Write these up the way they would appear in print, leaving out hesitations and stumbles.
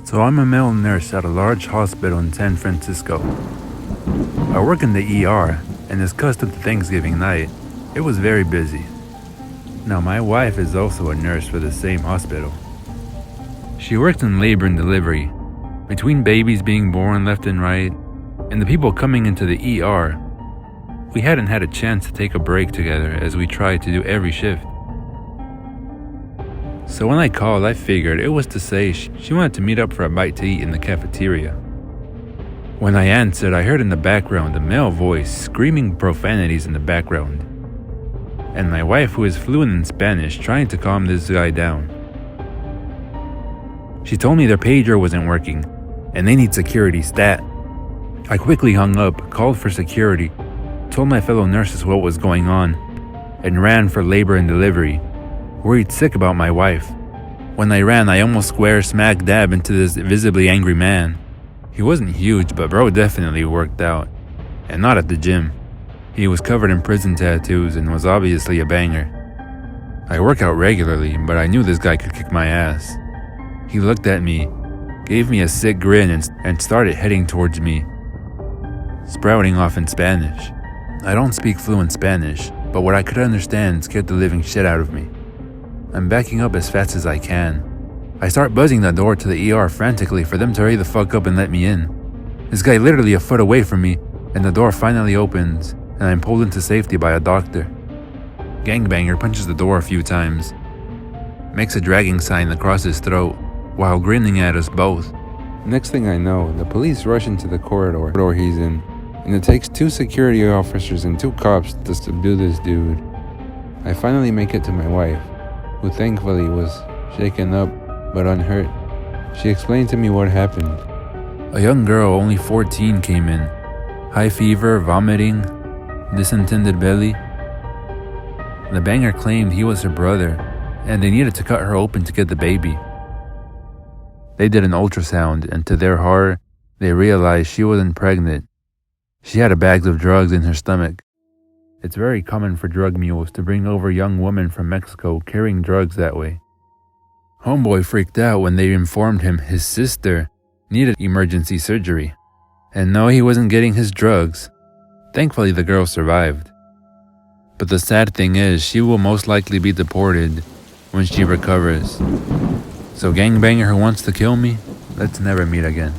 So I'm a male nurse at a large hospital in San Francisco. I work in the ER, and as custom to Thanksgiving night, it was very busy. Now my wife is also a nurse for the same hospital. She works in labor and delivery, between babies being born left and right, and the people coming into the ER. We hadn't had a chance to take a break together as we tried to do every shift. So when I called, I figured it was to say she wanted to meet up for a bite to eat in the cafeteria. When I answered, I heard in the background a male voice screaming profanities in the background, and my wife, who is fluent in Spanish, trying to calm this guy down. She told me their pager wasn't working, and they need security stat. I quickly hung up, called for security, told my fellow nurses what was going on, and ran for labor and delivery, worried sick about my wife. When I ran, I almost square smack dab into this visibly angry man. He wasn't huge, but bro definitely worked out, and not at the gym. He was covered in prison tattoos and was obviously a banger. I work out regularly, but I knew this guy could kick my ass. He looked at me, gave me a sick grin, and started heading towards me, sprouting off in Spanish. I don't speak fluent Spanish, but what I could understand scared the living shit out of me. I'm backing up as fast as I can. I start buzzing the door to the ER frantically for them to hurry the fuck up and let me in. This guy literally a foot away from me, and the door finally opens, and I'm pulled into safety by a doctor. Gangbanger punches the door a few times, makes a dragging sign across his throat, while grinning at us both. Next thing I know, the police rush into the corridor he's in, and it takes 2 security officers and 2 cops to subdue this dude. I finally make it to my wife, who thankfully was shaken up but unhurt. She explained to me what happened. A young girl, only 14, came in. High fever, vomiting, distended belly. The banger claimed he was her brother, and they needed to cut her open to get the baby. They did an ultrasound, and to their horror, they realized she wasn't pregnant. She had a bag of drugs in her stomach. It's very common for drug mules to bring over young women from Mexico carrying drugs that way. Homeboy freaked out when they informed him his sister needed emergency surgery. And no, he wasn't getting his drugs. Thankfully, the girl survived. But the sad thing is, she will most likely be deported when she recovers. So gangbanger who wants to kill me, let's never meet again.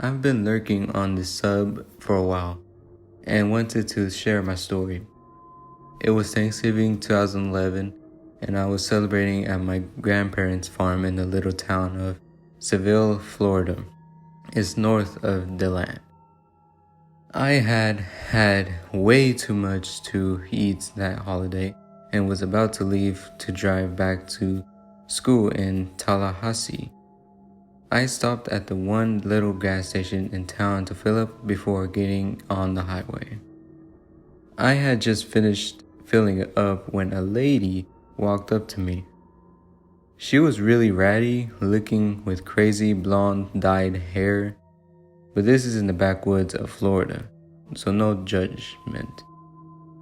I've been lurking on this sub for a while and wanted to share my story. It was Thanksgiving 2011 and I was celebrating at my grandparents' farm in the little town of Seville, Florida. It's north of DeLand. I had way too much to eat that holiday and was about to leave to drive back to school in Tallahassee. I stopped at the one little gas station in town to fill up before getting on the highway. I had just finished filling it up when a lady walked up to me. She was really ratty looking with crazy blonde dyed hair, but this is in the backwoods of Florida, so no judgment.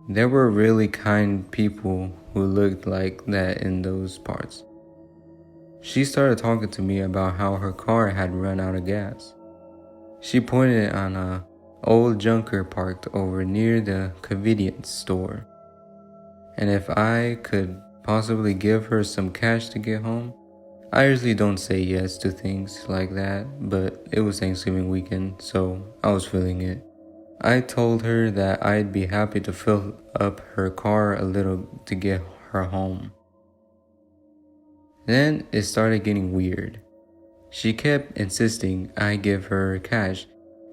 There were really kind people who looked like that in those parts. She started talking to me about how her car had run out of gas. She pointed on a old junker parked over near the convenience store, and if I could possibly give her some cash to get home. I usually don't say yes to things like that, but it was Thanksgiving weekend, so I was feeling it. I told her that I'd be happy to fill up her car a little to get her home. Then it started getting weird. She kept insisting I give her cash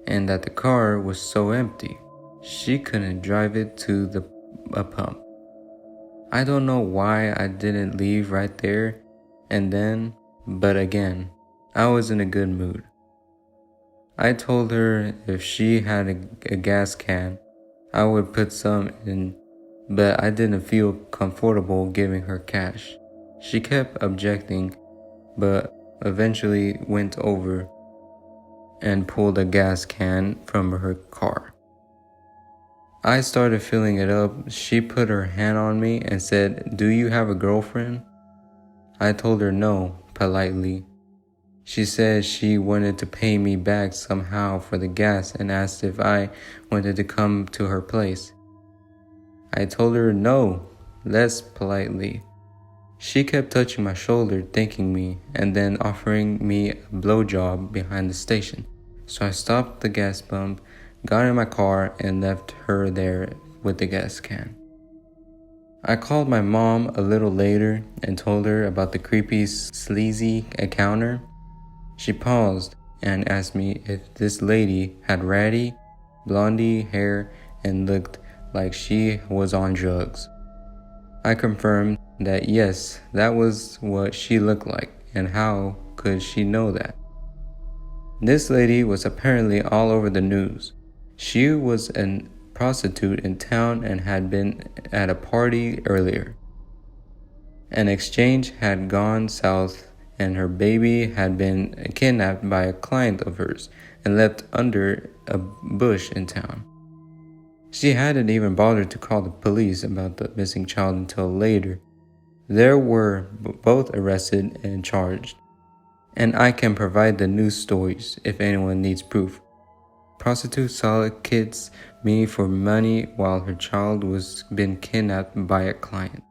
and that the car was so empty, she couldn't drive it to a pump. I don't know why I didn't leave right there and then, but again, I was in a good mood. I told her if she had a gas can, I would put some in, but I didn't feel comfortable giving her cash. She kept objecting, but eventually went over and pulled a gas can from her car. I started filling it up. She put her hand on me and said, "Do you have a girlfriend?" I told her no, politely. She said she wanted to pay me back somehow for the gas and asked if I wanted to come to her place. I told her no, less politely. She kept touching my shoulder, thanking me, and then offering me a blowjob behind the station. So I stopped the gas pump, got in my car, and left her there with the gas can. I called my mom a little later and told her about the creepy, sleazy encounter. She paused and asked me if this lady had ratty, blondie hair and looked like she was on drugs. I confirmed that yes, that was what she looked like, and how could she know that? This lady was apparently all over the news. She was a prostitute in town and had been at a party earlier. An exchange had gone south and her baby had been kidnapped by a client of hers and left under a bush in town. She hadn't even bothered to call the police about the missing child until later. They were both arrested and charged. And I can provide the news stories if anyone needs proof. Prostitute sold kids me for money while her child was being kidnapped by a client.